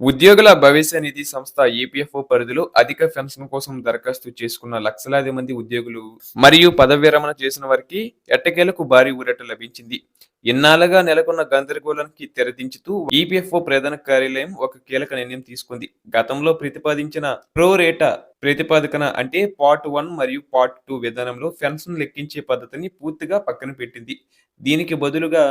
ఉద్యోగుల భవిష్య నిధి సంస్థ ఈపీఎఫ్ఓ పరిధిలో అధిక పెన్షన్ కోసం దరఖాస్తు చేసుకున్న లక్షలాది మంది ఉద్యోగులు మరియు పదవి విరమణ చేసిన వారికి ఎట్టకేలకు భారీ ఊరట లభించింది. ఇన్నాళ్లుగా నెలకొన్న గందరగోళానికి తెరదించుతూ ఈపీఎఫ్ఓ ప్రధాన కార్యాలయం ఒక కీలక నిర్ణయం తీసుకుంది. గతంలో ప్రతిపాదించిన ప్రో రేటా ప్రతిపాదకన అంటే పార్ట్ 1 మరియు పార్ట్ 2 విధానంలో పెన్షన్ లెక్కించే పద్ధతిని పూర్తిగా పక్కన పెట్టింది. దీనికి బదులుగా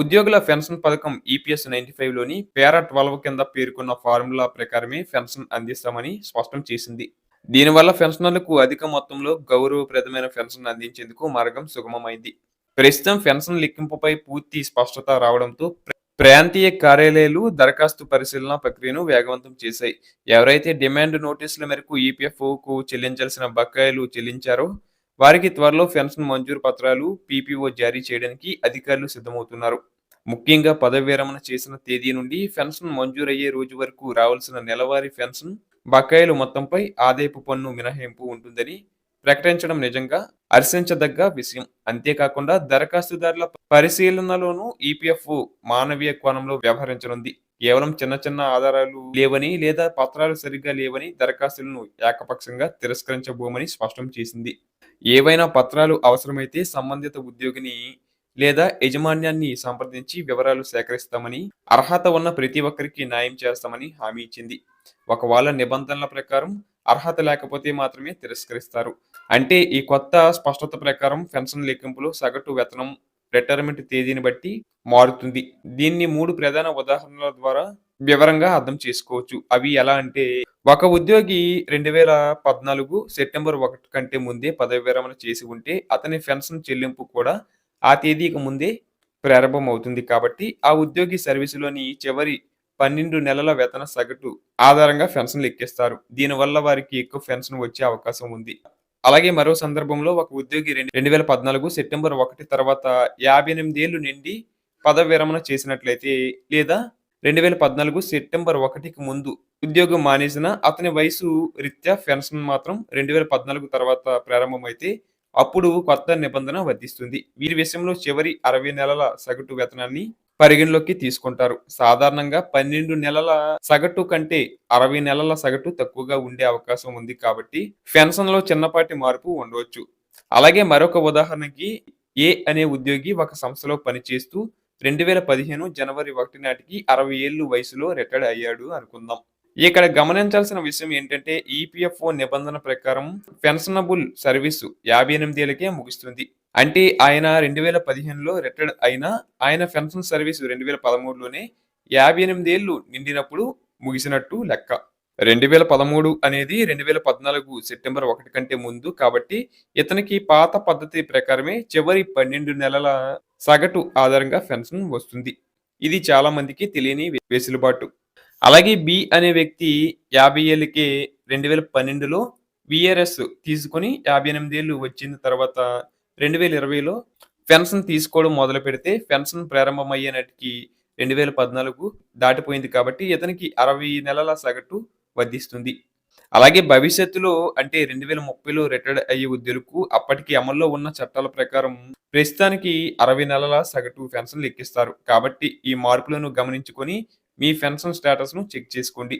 ఉద్యోగుల పెన్షన్ పథకం ఈపీఎస్ 95 లోని పేరా 12 కింద పేర్కొన్న ఫార్ములా ప్రకారమే పెన్షన్ అందిస్తామని స్పష్టం చేసింది. దీనివల్ల పెన్షనర్లకు అధిక మొత్తంలో గౌరవప్రదమైన పెన్షన్ అందించేందుకు మార్గం సుగమమైంది. ప్రస్తుతం పెన్షన్ లెక్కింపుపై పూర్తి స్పష్టత రావడంతో ప్రాంతీయ కార్యాలయాలు దరఖాస్తు పరిశీలన ప్రక్రియను వేగవంతం చేశాయి. ఎవరైతే డిమాండ్ నోటీసుల మేరకు ఈపీఎఫ్ఓకు చెల్లించాల్సిన బకాయిలు చెల్లించారో వారికి త్వరలో పెన్షన్ మంజూరు పత్రాలు పీపీఓ జారీ చేయడానికి అధికారులు సిద్ధమవుతున్నారు. ముఖ్యంగా పదవి విరమణ చేసిన తేదీ నుండి పెన్షన్ మంజూరయ్యే రోజు వరకు రావాల్సిన నెలవారీ పెన్షన్ బకాయిలు మొత్తంపై ఆదాయపు పన్ను మినహాయింపు ఉంటుందని ప్రకటించడం నిజంగా హర్షించదగ్గ విషయం. అంతేకాకుండా దరఖాస్తుదారుల పరిశీలనలోనూ ఈపీఎఫ్ఓ మానవీయ కోణంలో వ్యవహరించనుంది. కేవలం చిన్న చిన్న ఆధారాలు లేవని లేదా పత్రాలు సరిగ్గా లేవని దరఖాస్తులను ఏకపక్షంగా తిరస్కరించబోమని స్పష్టం చేసింది. ఏవైనా పత్రాలు అవసరమైతే సంబంధిత ఉద్యోగిని లేదా యాజమాన్యాన్ని సంప్రదించి వివరాలు సేకరిస్తామని, అర్హత ఉన్న ప్రతి ఒక్కరికి న్యాయం చేస్తామని హామీ ఇచ్చింది. ఒకవేళ నిబంధనల ప్రకారం అర్హత లేకపోతే మాత్రమే తిరస్కరిస్తారు. అంటే ఈ కొత్త స్పష్టత ప్రకారం పెన్షన్ లెక్కింపులో సగటు వేతనం రిటైర్మెంట్ తేదీని బట్టి మారుతుంది. దీన్ని 3 ప్రధాన ఉదాహరణల ద్వారా వివరంగా అర్థం చేసుకోవచ్చు. అవి ఎలా అంటే, ఒక ఉద్యోగి 2014 సెప్టెంబర్ 1 కంటే ముందే పదవి విరమణ చేసి ఉంటే అతని పెన్షన్ చెల్లింపు కూడా ఆ తేదీకి ముందే ప్రారంభమవుతుంది. కాబట్టి ఆ ఉద్యోగి సర్వీసులోని చివరి 12 నెలల వేతన సగటు ఆధారంగా పెన్షన్ లెక్కిస్తారు. దీనివల్ల వారికి ఎక్కువ పెన్షన్ వచ్చే అవకాశం ఉంది. అలాగే మరో సందర్భంలో ఒక ఉద్యోగి 2014 సెప్టెంబర్ 1 తర్వాత 58 ఏళ్లు నిండి పదవి విరమణ చేసినట్లయితే లేదా 2014 సెప్టెంబర్ 1కి ముందు ఉద్యోగం మానేసిన అతని వయసు రీత్యా పెన్షన్ మాత్రం 2014 తర్వాత ప్రారంభమైతే అప్పుడు కొత్త నిబంధన వర్తిస్తుంది. వీరి విషయంలో చివరి 60 నెలల సగటు వేతనాన్ని పరిగణలోకి తీసుకుంటారు. సాధారణంగా 12 నెలల సగటు కంటే 60 నెలల సగటు తక్కువగా ఉండే అవకాశం ఉంది కాబట్టి పెన్షన్‌లో చిన్నపాటి మార్పు ఉండవచ్చు. అలాగే మరొక ఉదాహరణకి ఏ అనే ఉద్యోగి ఒక సంస్థలో పనిచేస్తూ 2015 జనవరి 1 నాటికి 60 ఏళ్లు వయసులో రిటైర్డ్ అయ్యాడు అనుకుందాం. ఇక్కడ గమనించాల్సిన విషయం ఏంటంటే ఈపీఎఫ్ఓ నిబంధన ప్రకారం పెన్షనబుల్ సర్వీసు 58 ఏళ్లకే ముగుస్తుంది. అంటే ఆయన 2015లో రిటైర్డ్ అయినా ఆయన పెన్షన్ సర్వీసు 2013లోనే 58 ఏళ్లు నిండినప్పుడు ముగిసినట్టు లెక్క. 2013 అనేది 2014 సెప్టెంబర్ 1 కంటే ముందు కాబట్టి ఇతనికి పాత పద్ధతి ప్రకారమే చివరి 12 నెలల సగటు ఆధారంగా పెన్షన్ వస్తుంది. ఇది చాలా మందికి తెలియని వెసులుబాటు. అలాగే బి అనే వ్యక్తి 50 ఏళ్లకే 2012లో వీఆర్ఎస్ తీసుకొని 58 ఏళ్లు వచ్చిన తర్వాత 2020లో పెన్షన్ తీసుకోవడం మొదలుపెడితే పెన్షన్ ప్రారంభమయ్యే నాటికి 2014 దాటిపోయింది కాబట్టి ఇతనికి 60 నెలల సగటు వర్తిస్తుంది. అలాగే భవిష్యత్తులో అంటే 2030లో రిటైర్డ్ అయ్యే ఉద్యోగులకు అప్పటికి అమల్లో ఉన్న చట్టాల ప్రకారం ప్రస్తుతానికి 60 నెలల సగటు పెన్షన్ లెక్కిస్తారు. కాబట్టి ఈ మార్పులను గమనించుకొని మీ పెన్షన్ స్టేటస్‌ను చెక్ చేసుకోండి.